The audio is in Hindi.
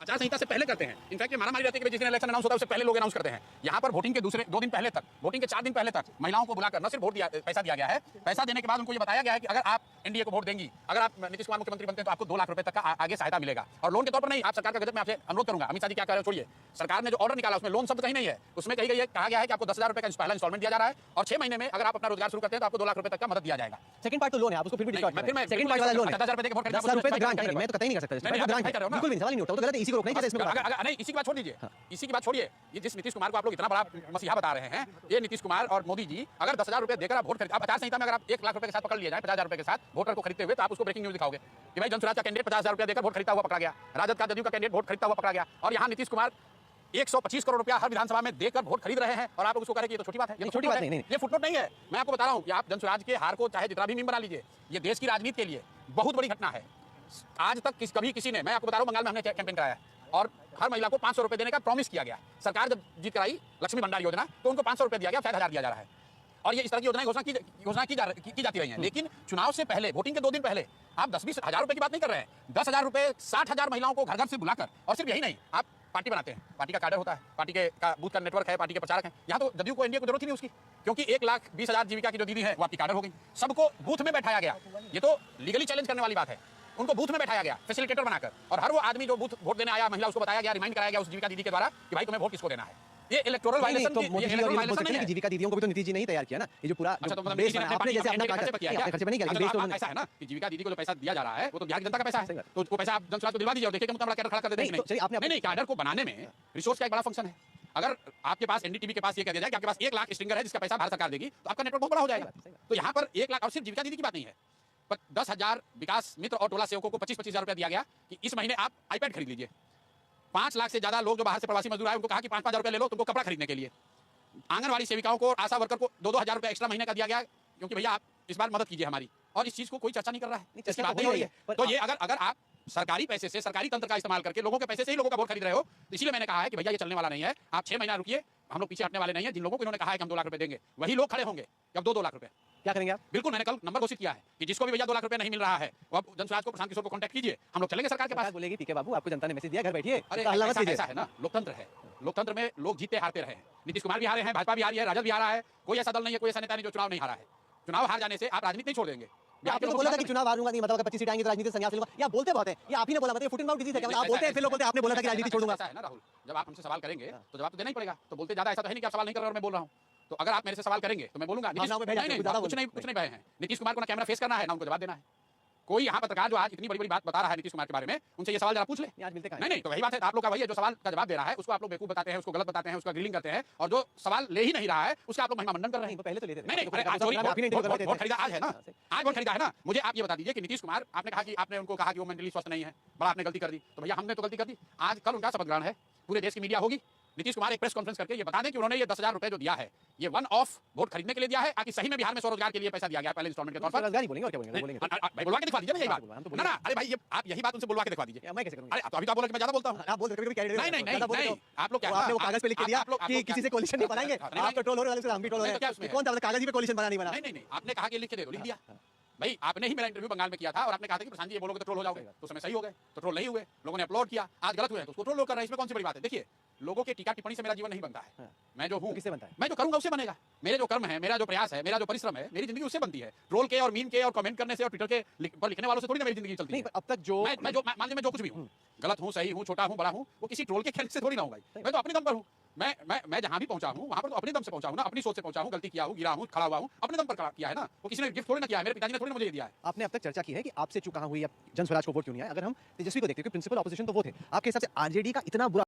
आचार संहिता से पहले करते हैं। इनफैक्ट ये मारामारी रहती है कि जिस दिन इलेक्शन अनाउंस होता है उससे पहले लोग अनाउंस करते हैं। यहाँ पर वोटिंग के दूसरे 2 दिन पहले तक, वोटिंग के 4 दिन पहले तक महिलाओं को बुलाकर न सिर्फ वोट दिया, पैसा दिया गया है, पैसा देने के बाद उनको ये बताया गया है कि अगर आप एनडीए को वोट देंगी, अगर आप नीतीश कुमार मुख्यमंत्री बनते हैं तो आपको 2 लाख रुपए तक का आगे सहायता मिलेगा। और लोन के तौर पर नहीं, आप सरकार का गजट में आपसे अनुरोध करूंगा, अमित शाह जी क्या कह रहे हैं छोड़िए, सरकार ने जो ऑर्डर निकाला उसमें लोन शब्द कहीं नहीं है। उसमें कही गई है, कहा गया है कि आपको 10,000 रुपए का पहला इंस्टॉलमेंट दिया जा रहा है और 6 महीने में अगर आप अपना रोजगार शुरू करते हैं तो आपको 2 लाख रुपए तक का मदद दिया जाएगा। सेकंड पार्ट तो लोन है, आप उसको फिर भी डिस्कस करें। सेकंड पार्ट वाला लोन 10,000 रुपए के वोट 10,000 रुपए तो ग्रांट है, मैं तो कतई नहीं कर सकता, बिल्कुल भी सवाल ही नहीं उठता, वो तो गलत है, इसी को रोकना ही चाहिए इसमें। अगर नहीं, इसी की बात छोड़ दीजिए, इसी की बात छोड़िए, ये जिस नीतीश कुमार को आप लोग इतना बड़ा मसीहा बता रहे हैं, ये नीतीश कुमार और मोदी जी अगर 10,000 रुपए देकर आप वोट खरीद, आप आचार संहिता में अगर आप 1 लाख रुपए के साथ पकड़ लिए जाए 50,000 रुपए के साथ वोटर को खरीदते हुए, तो आप उसको ब्रेकिंग न्यूज दिखाओगे कि भाई जनसुराज का कैंडिडेट 50,000 रुपए देकर वोट खरीदता हुआ पकड़ा गया, राजद का जदयू का कैंडिडेट वोट खरीदता हुआ पकड़ा गया, और यहाँ नीतीश कुमार 125 करोड़ रुपया हर विधानसभा में देकर वोट खरीद रहे हैं और आप लोग उसको कह रहे हैं कि ये तो छोटी बात है। ये छोटी बात नहीं, ये फुटनोट नहीं है। मैं आपको बता रहा हूं कि आप जनसुराज के हार को चाहे जितना भी मीम बना लीजिए, ये देश की राजनीति के लिए बहुत बड़ी घटना है। आज तक कभी किसी ने, मैं आपको बता रहा हूं, बंगाल में हमने कैंपेन कराया और हर महिला को 500 रुपए देने का प्रॉमिस किया गया। सरकार जब जीत कराई लक्ष्मी भंडार योजना, तो उनको 500 रुपए दिया गया, शायद 1,000 दिया जा रहा है। और ये इस तरह की योजनाएं घोषणा की जाती रही हैं। लेकिन चुनाव से पहले, वोटिंग के 2 दिन पहले आप 10-20 हजार रुपए की बात नहीं कर रहे हैं, 10,000 रुपए 60,000 महिलाओं को घर घर से बुलाकर, और सिर्फ यही नहीं, आप पार्टी बनाते हैं, पार्टी का कैडर होता है, पार्टी का बूथ का नेटवर्क है, पार्टी के प्रचारक हैं। यहाँ तो जदयू को, एनडीए को जरूरत ही नहीं उसकी, क्योंकि 1,20,000 जीविका की जो दीदी है वो आपकी कैडर हो गई। सबको बूथ में बैठाया गया, ये तो लीगली चैलेंज करने वाली बात है। उनको बूथ में बैठाया गया फैसिलिटेटर बनाकर, और हर वो आदमी जो बूथ वोट देने आया महिला, उसको बताया गया, रिमाइंड कराया गया उस जीविका दीदी के द्वारा कि भाई तुम्हें वोट किसको देना है। ये इलेक्टोरल वायलेशन तो नहीं है। जीविका दीदियों को भी तो नीतीश जी ने ही तैयार किया ना, ये जो पूरा आपने जैसे अपना खर्च में नहीं किया, ऐसा है ना कि जीविका दीदी को जो पैसा दिया जा रहा है वो तो बिहार की जनता का पैसा है, तो वो पैसा आप जनसुराज को दिलवा दीजिए और देखिए मुद्दा कैडर खड़ा कर देते हैं। नहीं, कैडर को बनाने में रिसोर्स का एक बड़ा फंक्शन है। अगर आपके पास एनडीटीवी के पास ये कह दिया जाए कि आपके पास 1 लाख स्ट्रिंगर है जिसका पैसा भारत सरकार देगी, तो आपका नेटवर्क बहुत बड़ा हो जाएगा। तो यहाँ पर 1 लाख, और सिर्फ जीविका दीदी की बात नहीं है, 10,000 विकास मित्र और टोला सेवकों को 25-25 हजार रुपया दिया गया कि इस महीने आप आईपैड खरीद लीजिए। 5 लाख से ज्यादा लोग जो बाहर से प्रवासी मजदूर आए उनको कहा कि 5-5 हजार रुपया ले लो तुमको कपड़ा खरीदने के लिए। आंगनवाड़ी सेविकाओं को, आशा वर्कर को 2-2 हजार रुपया एक्स्ट्रा महीने का दिया गया, क्योंकि भैया आप इस बार मदद कीजिए हमारी, और इस चीज को कोई चर्चा नहीं कर रहा है, इसकी बात नहीं हो रही है। तो ये अगर आप सरकारी पैसे से, सरकारी तंत्र का इस्तेमाल करके लोगों के पैसे से ही लोगों का वोट खरीद रहे हो, तो इसीलिए मैंने कहा है कि भैया ये चलने वाला नहीं है। आप 6 महीना रुकिए, हम लोग पीछे हटने वाले नहीं है। जिन लोगों को इन्होंने कहा है कि हम 2 लाख रुपए देंगे, वही लोग खड़े होंगे अब 2-2 लाख रुपए। क्या करेंगे आप? बिल्कुल, मैंने कल नंबर घोषित किया है कि जिसको भी भैया 2 लाख रुपए नहीं मिल रहा है वो अब जनसुराज को, प्रशांत किशोर को कांटेक्ट कीजिए, हम लोग चलेंगे सरकार के पास। बोलेगी पीके बाबू आपको जनता ने मैसेज दिया, घर बैठिए। अरे ऐसा है ना, लोकतंत्र है, लोकतंत्र में लोग जीते हारते रहे हैं। नीतीश कुमार भी हारे हैं, भाजपा भी हारी है, राजद भी हारा है, कोई ऐसा दल नहीं है, कोई ऐसा नेता नहीं जो चुनाव नहीं हारा है। चुनाव हार जाने से आप राजनीति नहीं छोड़ देंगे। आपने तो बोला था कि चुनाव हारूंगा नहीं, मतलब 25 सीट आएंगे तो राजनीति संन्यास लूंगा, या बोलते बहुत है, ये आप ही ने बोला, मतलब फुट एंड माउथ डिजीज है क्या? आप बोलते हैं फिर लोग बोलते हैं आपने बोला था कि राजनीति छोड़ दूंगा। ऐसा है ना राहुल, जब आप हमसे सवाल करेंगे तो जवाब तो देना ही पड़ेगा। तो बोलते ज्यादा ऐसा तो है नहीं कि आप सवाल नहीं कर रहे और मैं बोल रहा हूं। तो अगर आप मेरे से सवाल करेंगे तो मैं बोलूंगा कुछ नहीं भय है। नीतीश कुमार को ना कैमरा फेस करना है ना उनको जवाब देना है। कोई यहाँ पत्रकार जो आज इतनी बड़ी बात बता रहा है नीतीश कुमार के बारे में, उनसे ये सवाल जरा पूछ ले। नहीं, तो वही बात है, आप लोग का वही है, जो सवाल का जवाब दे रहा है उसको आप लोग बेवकूफ बताते हैं, उसको गलत बताते हैं, उसका ग्रिलिंग करते हैं, और जो सवाल ले ही नहीं रहा है उसका आप लोग महिमा मंडन कर रहे हैं। पहले तो लेते थे। नहीं, वोट खरीदा आज है ना, आज वोट खरीदा है ना। मुझे आप ये बता दीजिए कि नीतीश कुमार, आपने कहा कि आपने उनको कहा कि वो मेंटली स्वस्थ नहीं है, बड़ा आपने गलती कर दी, तो भैया हमने तो गलती कर दी। आज कल उनका शपथ ग्रहण है, पूरे देश की मीडिया होगी, नीतीश कुमार एक प्रेस कॉन्फ्रेंस करके ये बता दें कि उन्होंने ये 10,000 रुपए जो दिया है ये वन ऑफ वोट खरीदने के लिए दिया है, ताकि सही में बिहार में स्वरोजगार के लिए पैसा दिया गया पहले इंस्टॉलमेंट के तौर पर। रोजगार ही बोलेंगे और क्या बोलेंगे? भाई बुलवा के दिखा दीजिए ना यही बात। ना, अरे भाई ये आप यही बात उनसे बुलवा के दिखवा दीजिए। मैं कैसे करूंगा? अरे तो अभी तो आप बोल रहे कि मैं ज्यादा बोलता हूं। आप बोल रहे हो नहीं, आप लोग क्या, आपने वो कागज पे लिख के दिया कि किसी से कोalition नहीं बनाएंगे, आप तो ट्रोल हो रहे हो, हम भी ट्रोल हो रहे हैं। कौन था कागज पे कोalition बना नहीं बना? नहीं, आपने कहा कि लिख के दे दो, लिख दिया। भाई आपने ही मेरा इंटरव्यू बंगाल में किया था और आपने कहा था कि प्रशांत जी ये बोलोगे तो ट्रोल हो जाओगे, तो समय सही हो गए, तो ट्रोल नहीं हुए, लोगों ने अपलोड किया, आज गलत हुए तो उसको ट्रोल कर रहे हैं, इसमें कौन सी बड़ी बात है? देखिए, लोगों के टीका टिप्पणी से मेरा जीवन नहीं बनता है। मैं जो हूँ, किससे बनता है? मैं जो करूंगा उससे बनेगा। मेरे जो कर्म है, मेरा जो प्रयास है, मेरा जो परिश्रम है, मेरी जिंदगी उससे बनती है। ट्रोल के और मीम के और कमेंट करने से और ट्विटर के पर लिखने वालों से थोड़ी ना मेरी जिंदगी चलती है। अब तक जो मैं जो मान लीजिए मैं जो कुछ भी हूँ, गलत हूँ, सही हूँ, छोटा हूँ, बड़ा हूँ, वो किसी ट्रोल के खेल से थोड़ी ना होगा। मैं तो अपने दम पर हूँ। मैं जहां भी पहुंचा हूं वहां पर तो अपने दम से पहुंचा हूं ना, अपनी सोच से पहुंचा हूं, गलती किया हूं, गिरा हूं, खड़ा हुआ हूं, अपने दम पर किया है ना। वो किसी ने गिफ्ट थोड़ी ना किया है, मेरे पिताजी ने थोड़ी ना मुझे दिया है। आपने अब तक चर्चा की है कि आपसे चूक कहां हुई, अब जनस्वराज को वोट क्यों नहीं आया? अगर हम तेजस्वी को देखते हैं, प्रिंसिपल ऑपोजिशन तो वो थे, आपके हिसाब से आरजेडी का इतना बुरा